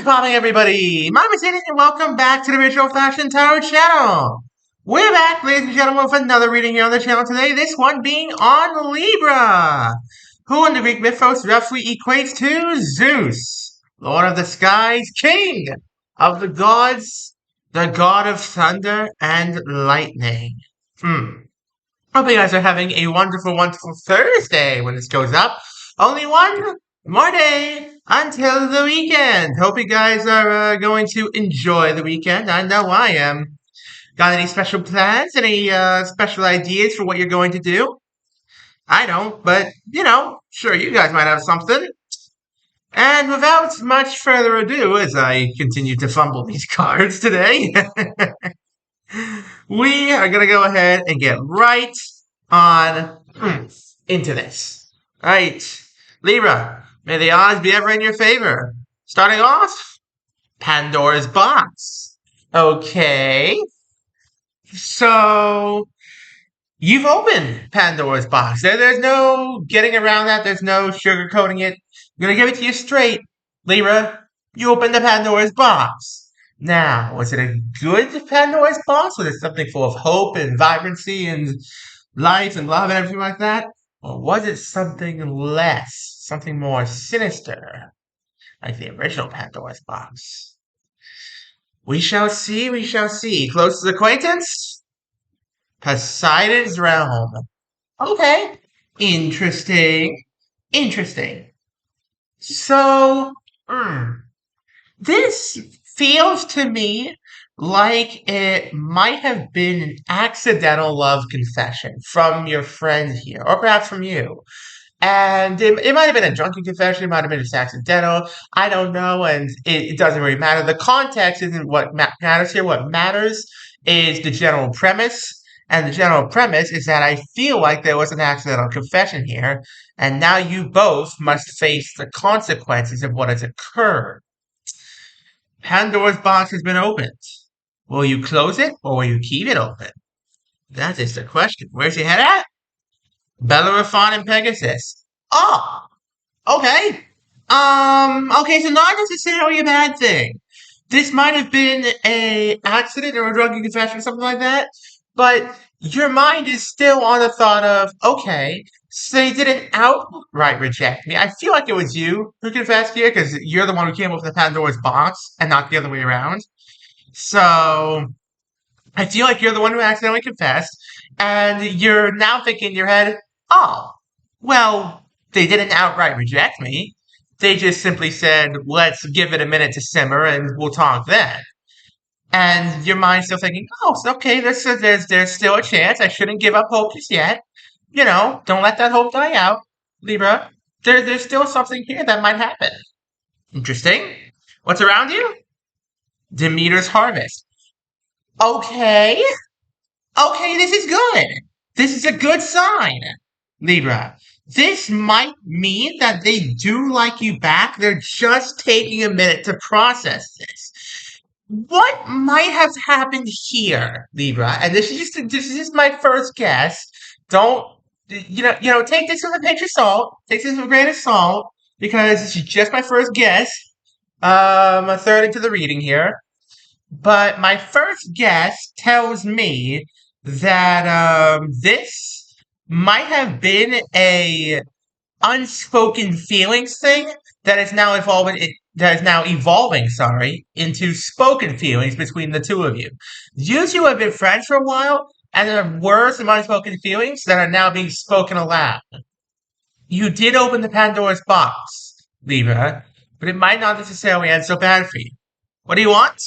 Popping, everybody? My Mercedes, and welcome back to the Ritual Fashion Tarot channel. We're back, ladies and gentlemen, with another reading here on the channel today. This one being on Libra, who in the Greek mythos roughly equates to Zeus, Lord of the Skies, King of the gods, the God of thunder and lightning. Hope you guys are having a wonderful, wonderful Thursday when this goes up. Only one more day until the weekend. Hope you guys are going to enjoy the weekend. I know I am. Got any special plans? Any special ideas for what you're going to do? I don't, but, sure, you guys might have something. And without much further ado, as I continue to fumble these cards today, we are going to go ahead and get right on into this. All right, Libra, may the odds be ever in your favor. Starting off, Pandora's box. Okay, so you've opened Pandora's box. There's no getting around that. There's no sugarcoating it. I'm going to give it to you straight, Libra. You opened the Pandora's box. Now, was it a good Pandora's box? Was it something full of hope and vibrancy and life and love and everything like that? Or was it something less, something more sinister, like the original Pandora's box? We shall see, we shall see. Closest acquaintance? Poseidon's realm. Okay. Interesting. Interesting. So, this feels to me like it might have been an accidental love confession from your friend here, or perhaps from you. And it might have been a drunken confession, it might have been just accidental. I don't know, and it doesn't really matter. The context isn't what matters here. What matters is the general premise. And the general premise is that I feel like there was an accidental confession here, and now you both must face the consequences of what has occurred. Pandora's box has been opened. Will you close it or will you keep it open? That is the question. Where's your head at? Bellerophon and Pegasus. Oh, okay. Okay, so not necessarily a bad thing. This might have been a accident or a drunken confession or something like that, but your mind is still on the thought of, okay, so they didn't outright reject me. I feel like it was you who confessed here because you're the one who came up with the Pandora's box and not the other way around. So I feel like you're the one who accidentally confessed, and you're now thinking in your head, oh, well, they didn't outright reject me. They just simply said, let's give it a minute to simmer and we'll talk then. And your mind's still thinking, oh, it's okay, there's still a chance. I shouldn't give up hope just yet. Don't let that hope die out, Libra. There's still something here that might happen. Interesting. What's around you? Demeter's harvest. Okay. Okay, this is good. This is a good sign, Libra. This might mean that they do like you back. They're just taking a minute to process this. What might have happened here, Libra? And this is just my first guess. Don't take this with a pinch of salt. Take this with a grain of salt because this is just my first guess. A third into the reading here. But my first guess tells me that this might have been a unspoken feelings thing that is now evolving, into spoken feelings between the two of you. You two have been friends for a while, and there were some unspoken feelings that are now being spoken aloud. You did open the Pandora's box, Libra, but it might not necessarily end so bad for you. What do you want?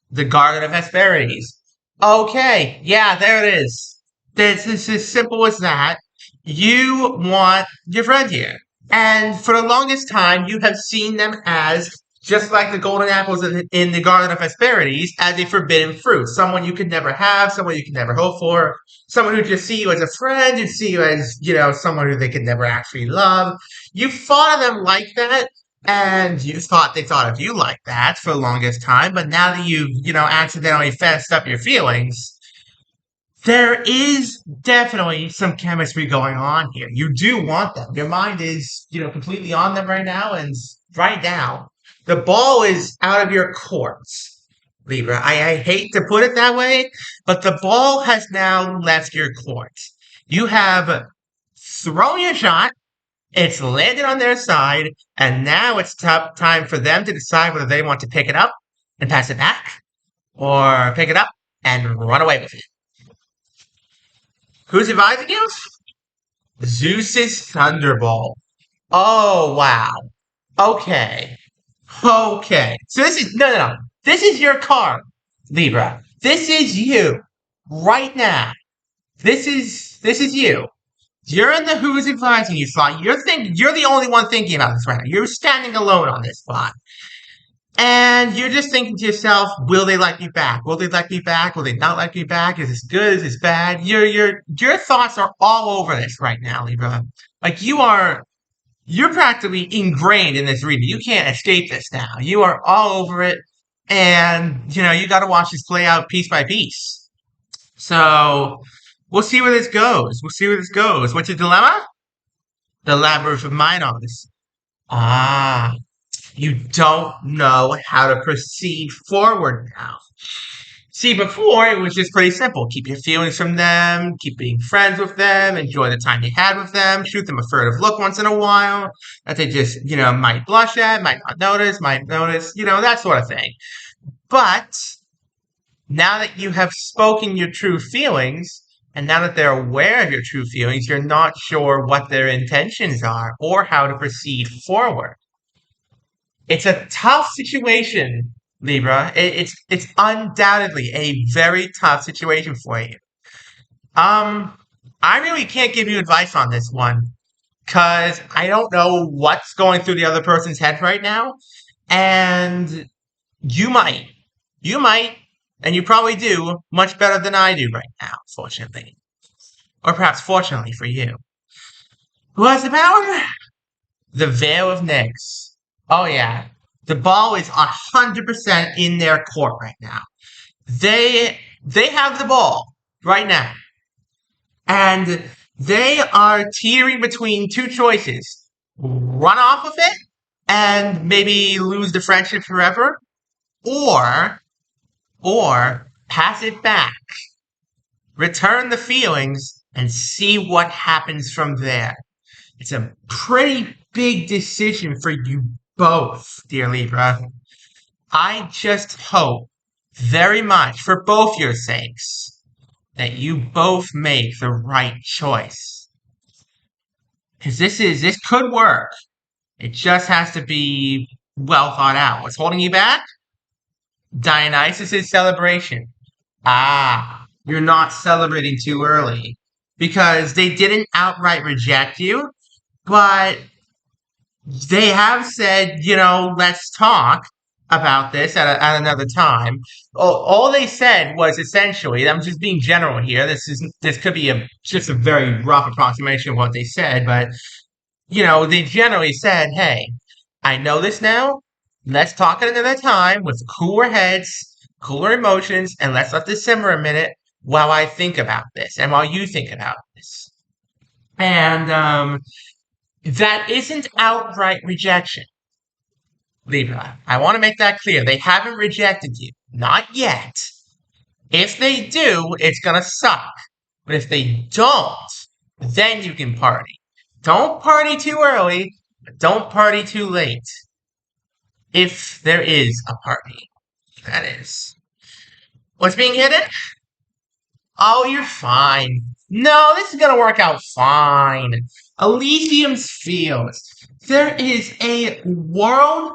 The Garden of Hesperides. Okay, yeah, there it is. This is as simple as that. You want your friend here. And for the longest time, you have seen them as, just like the golden apples in the Garden of Hesperides, as a forbidden fruit. Someone you could never have, someone you could never hope for, someone who just see you as a friend, who see you as, someone who they could never actually love. You thought of them like that, and you thought they thought of you like that for the longest time, but now that you've, accidentally fenced up your feelings, there is definitely some chemistry going on here. You do want them. Your mind is, completely on them right now, and right now, The ball is out of your court, Libra. I hate to put it that way, but the ball has now left your court. You have thrown your shot, it's landed on their side, and now it's time for them to decide whether they want to pick it up and pass it back, or pick it up and run away with it. Who's advising you? Zeus's Thunderbolt. Oh, wow. Okay. Okay. So this is, no. This is your card, Libra. This is you. Right now. This is you. You're in the who's advising you slot. You're the only one thinking about this right now. You're standing alone on this spot. And you're just thinking to yourself, will they like me back? Will they like me back? Will they not like me back? Is this good? Is this bad? Your thoughts are all over this right now, Libra. Like you're practically ingrained in this reading. You can't escape this now. You are all over it. And, you gotta watch this play out piece by piece. So, we'll see where this goes. We'll see where this goes. What's your dilemma? The labyrinth of mind. Ah, you don't know how to proceed forward now. See, before it was just pretty simple. Keep your feelings from them, keep being friends with them, enjoy the time you had with them, shoot them a furtive look once in a while that they just, might blush at, might not notice, that sort of thing. But now that you have spoken your true feelings, and now that they're aware of your true feelings, you're not sure what their intentions are or how to proceed forward. It's a tough situation, Libra. It's undoubtedly a very tough situation for you. I really can't give you advice on this one because I don't know what's going through the other person's head right now, and you might, you might, and you probably do much better than I do right now, fortunately, or perhaps fortunately for you. Who has the power? The Veil of Nyx. Oh yeah, the ball is 100% in their court right now. They have the ball right now, and they are teetering between two choices: run off of it and maybe lose the friendship forever, or pass it back, return the feelings, and see what happens from there. It's a pretty big decision for you both, dear Libra. I just hope very much, for both your sakes, that you both make the right choice. Because this could work. It just has to be well thought out. What's holding you back? Dionysus' celebration. Ah, you're not celebrating too early. Because they didn't outright reject you, but they have said, let's talk about this at another time. All they said was essentially, I'm just being general here. This could be just a very rough approximation of what they said, but they generally said, "Hey, I know this now. Let's talk at another time with cooler heads, cooler emotions, and let's let this simmer a minute while I think about this and while you think about this." And that isn't outright rejection, Libra. I want to make that clear. They haven't rejected you. Not yet. If they do, it's going to suck. But if they don't, then you can party. Don't party too early, but don't party too late. If there is a party, that is. What's being hidden? Oh, you're fine. No, this is going to work out fine. Elysium's Fields. There is a world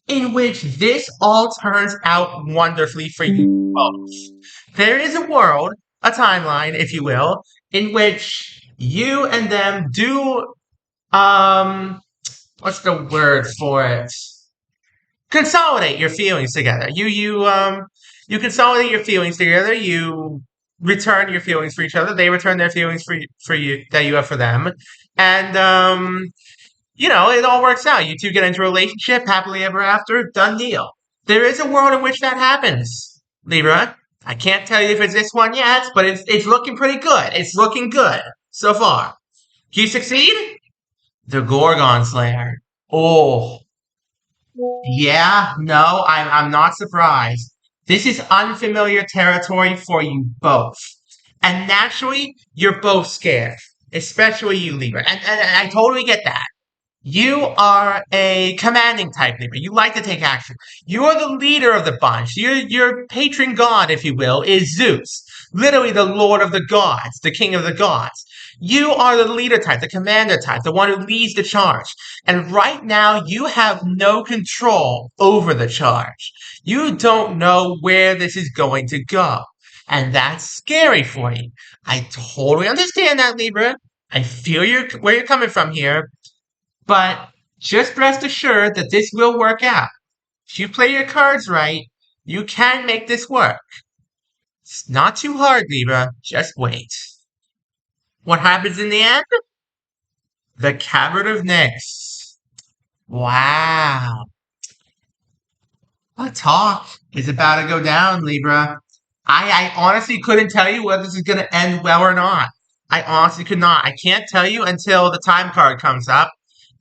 in which this all turns out wonderfully for you both. There is a world, a timeline, if you will, in which you and them do, what's the word for it? Consolidate your feelings together. You consolidate your feelings together. You return your feelings for each other. They return their feelings for you that you have for them, and it all works out. You two get into a relationship, happily ever after, done deal. There is a world in which that happens, Libra. I can't tell you if it's this one yet, but it's looking pretty good. It's looking good so far. Can you succeed? The Gorgon Slayer. Oh, Yeah, no, I'm not surprised. This is unfamiliar territory for you both. And naturally, you're both scared, especially you, Libra. And I totally get that. You are a commanding type, Libra. You like to take action. You are the leader of the bunch. Your patron god, if you will, is Zeus. Literally the lord of the gods, the king of the gods. You are the leader type, the commander type, the one who leads the charge. And right now, you have no control over the charge. You don't know where this is going to go. And that's scary for you. I totally understand that, Libra. I feel where you're coming from here. But just rest assured that this will work out. If you play your cards right, you can make this work. It's not too hard, Libra. Just wait. What happens in the end? The Cavern of Nyx. Wow. A talk is about to go down, Libra. I honestly couldn't tell you whether this is going to end well or not. I honestly could not. I can't tell you until the time card comes up,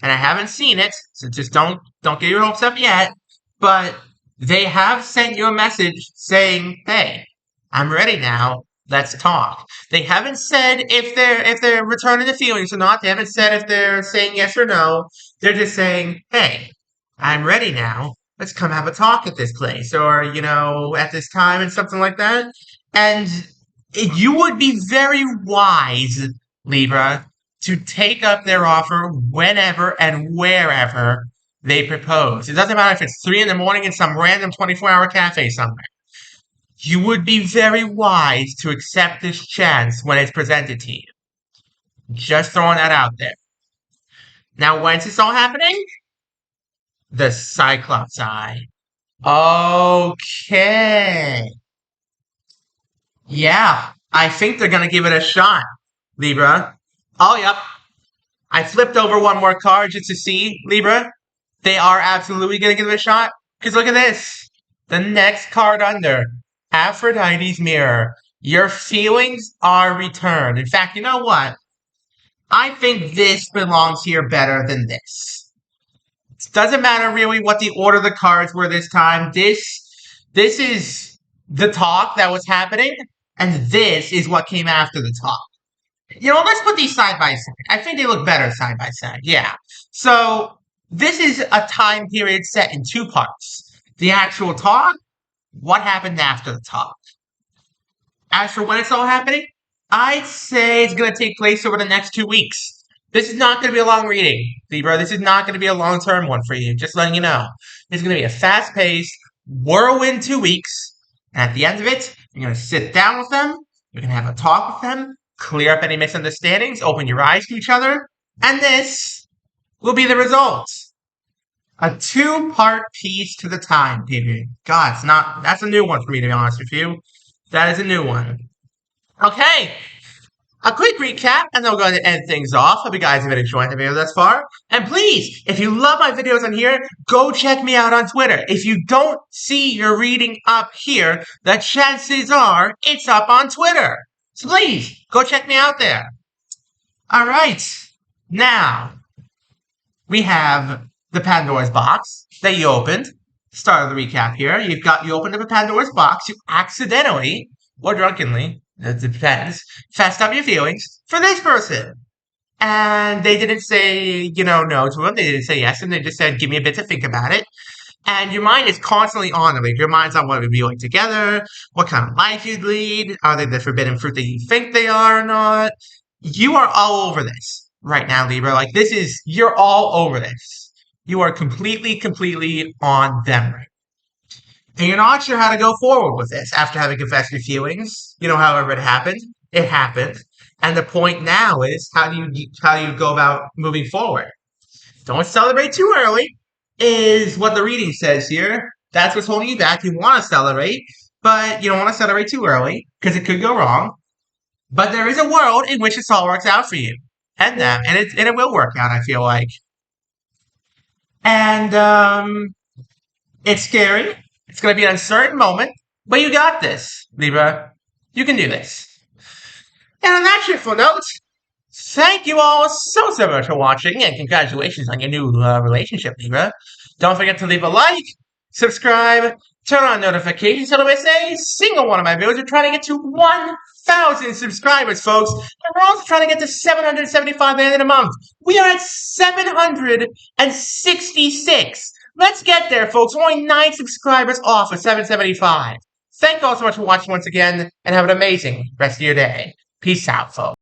and I haven't seen it, so just don't get your hopes up yet. But they have sent you a message saying, "Hey, I'm ready now. Let's talk." They haven't said if they're returning the feelings or not. They haven't said if they're saying yes or no. They're just saying, "Hey, I'm ready now. Let's come have a talk at this place or, at this time," and something like that. And you would be very wise, Libra, to take up their offer whenever and wherever they propose. It doesn't matter if it's 3 in the morning in some random 24-hour cafe somewhere. You would be very wise to accept this chance when it's presented to you. Just throwing that out there. Now, when's this all happening? The Cyclops Eye. Okay. Yeah, I think they're gonna give it a shot, Libra. Oh, yep. I flipped over one more card just to see, Libra. They are absolutely gonna give it a shot. Because look at this. The next card under. Aphrodite's Mirror. Your feelings are returned. In fact, you know what? I think this belongs here better than this. It doesn't matter really what the order of the cards were this time. This is the talk that was happening, and this is what came after the talk. Let's put these side by side. I think they look better side by side. Yeah. So this is a time period set in two parts. The actual talk, what happened after the talk. As for when it's all happening, I'd say it's going to take place over the next 2 weeks. This is not going to be a long reading, Libra. This is not going to be a long-term one for you. Just letting you know. It's going to be a fast-paced, whirlwind 2 weeks. And at the end of it, you're going to sit down with them. You're going to have a talk with them. Clear up any misunderstandings. Open your eyes to each other. And this will be the result. A two-part piece to the time period. God, that's a new one for me, to be honest with you. That is a new one. Okay, a quick recap, and then we'll go ahead and end things off. Hope you guys have been enjoying the video thus far. And please, if you love my videos on here, go check me out on Twitter. If you don't see your reading up here, the chances are it's up on Twitter. So please, go check me out there. All right, now we have the Pandora's box that you opened. Start of the recap here. You opened up a Pandora's box. You accidentally or drunkenly, it depends, fessed up your feelings for this person. And they didn't say, no to them. They didn't say yes, and they just said, give me a bit to think about it. And your mind is constantly on them. Like, your mind's on what we'd be doing together, what kind of life you'd lead, are they the forbidden fruit that you think they are or not. You are all over this right now, Libra. Like, you're all over this. You are completely on them right. And you're not sure how to go forward with this after having confessed your feelings. However it happened, it happened. And the point now is how do you go about moving forward? Don't celebrate too early, is what the reading says here. That's what's holding you back. You want to celebrate, but you don't want to celebrate too early because it could go wrong. But there is a world in which this all works out for you and them, and it will work out. I feel like, and it's scary. It's going to be an uncertain moment, but you got this, Libra. You can do this. And on that cheerful note, thank you all so much for watching, and congratulations on your new relationship, Libra. Don't forget to leave a like, subscribe, turn on notifications so don't miss a single one of my videos. We're trying to get to 1,000 subscribers, folks. And we're also trying to get to 775 in a month. We are at 766. Let's get there, folks. We're only 9 subscribers off of 775. Thank you all so much for watching once again, and have an amazing rest of your day. Peace out, folks.